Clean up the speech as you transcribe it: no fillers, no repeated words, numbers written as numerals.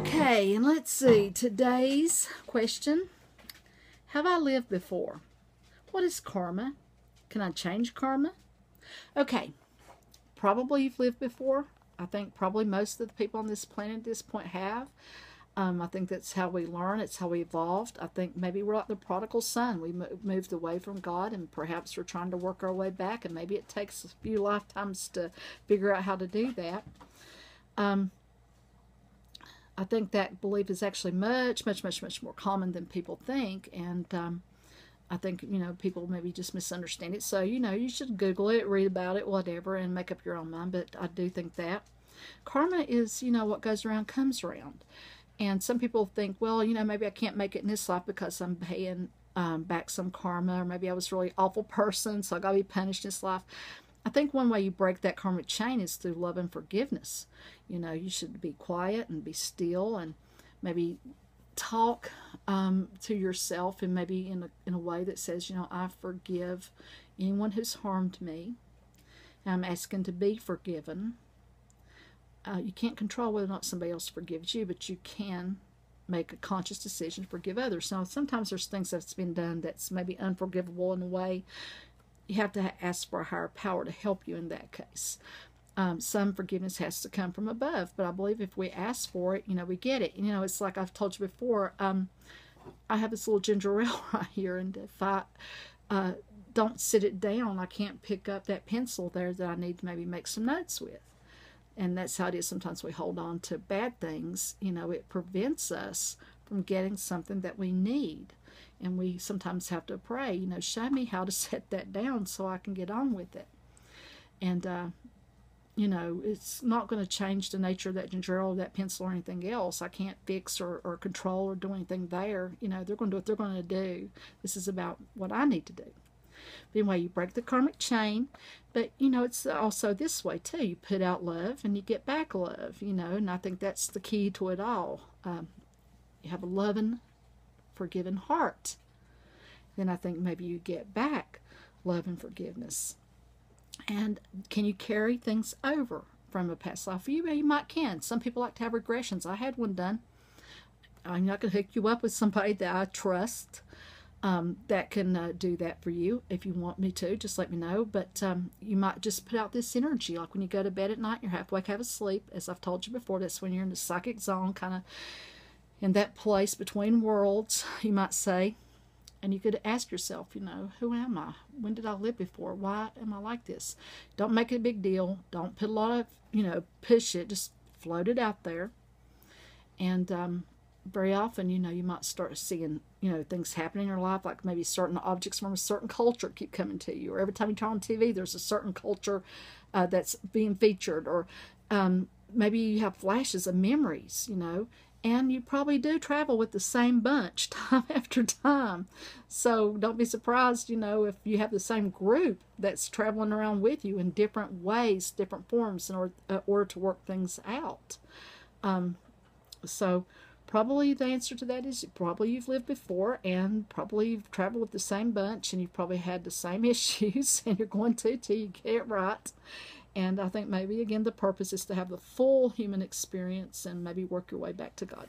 Okay, and let's see. Today's question: have I lived before? What is karma? Can I change karma? Okay, probably you've lived before. I think probably most of the people on this planet at this point have. I think that's how we learn. It's how we evolved. I think maybe we're like the prodigal son. We moved away from God, and perhaps we're trying to work our way back. And maybe it takes a few lifetimes to figure out how to do that. I think that belief is actually much more common than people think. And I think, people maybe just misunderstand it. So, you should Google it, read about it, whatever, and make up your own mind. But I do think that karma is, what goes around comes around. And some people think, well, maybe I can't make it in this life because I'm paying back some karma, or maybe I was a really awful person, so I got to be punished in this life. I think one way you break that karmic chain is through love and forgiveness. You should be quiet and be still, and maybe talk to yourself, and maybe in a way that says, I forgive anyone who's harmed me. And I'm asking to be forgiven. You can't control whether or not somebody else forgives you, but you can make a conscious decision to forgive others. Now, sometimes there's things that's been done that's maybe unforgivable in a way. You have to ask for a higher power to help you in that case. Some forgiveness has to come from above, but I believe if we ask for it, we get it. It's like I've told you before, I have this little ginger ale right here, and if I don't sit it down, I can't pick up that pencil there that I need to maybe make some notes with. And that's how it is. Sometimes we hold on to bad things. It prevents us from getting something that we need. And we sometimes have to pray, show me how to set that down so I can get on with it. And, it's not going to change the nature of that ginger ale or that pencil or anything else. I can't fix or control or do anything there. They're going to do what they're going to do. This is about what I need to do. But anyway, you break the karmic chain, but it's also this way too. You put out love and you get back love, and I think that's the key to it all. You have a loving, forgiving heart. Then I think maybe you get back love and forgiveness. And can you carry things over from a past life? You might can. Some people like to have regressions. I had one done. I'm not going to hook you up with somebody that I trust. That can do that for you. If you want me to, just let me know. But you might just put out this energy, like when you go to bed at night, you're half awake, half asleep. As I've told you before, that's when you're in the psychic zone, kind of in that place between worlds, you might say. And you could ask yourself, who am I? When did I live before? Why am I like this? Don't make it a big deal. Don't put a lot of, push it. Just float it out there. And very often, you might start seeing, things happening in your life, like maybe certain objects from a certain culture keep coming to you. Or every time you turn on TV, there's a certain culture that's being featured. Or maybe you have flashes of memories, And you probably do travel with the same bunch time after time. So don't be surprised, if you have the same group that's traveling around with you in different ways, different forms in order to work things out. So probably the answer to that is probably you've lived before, and probably you've traveled with the same bunch, and you've probably had the same issues, and you're going to till you get it right. And I think maybe, again, the purpose is to have the full human experience and maybe work your way back to God.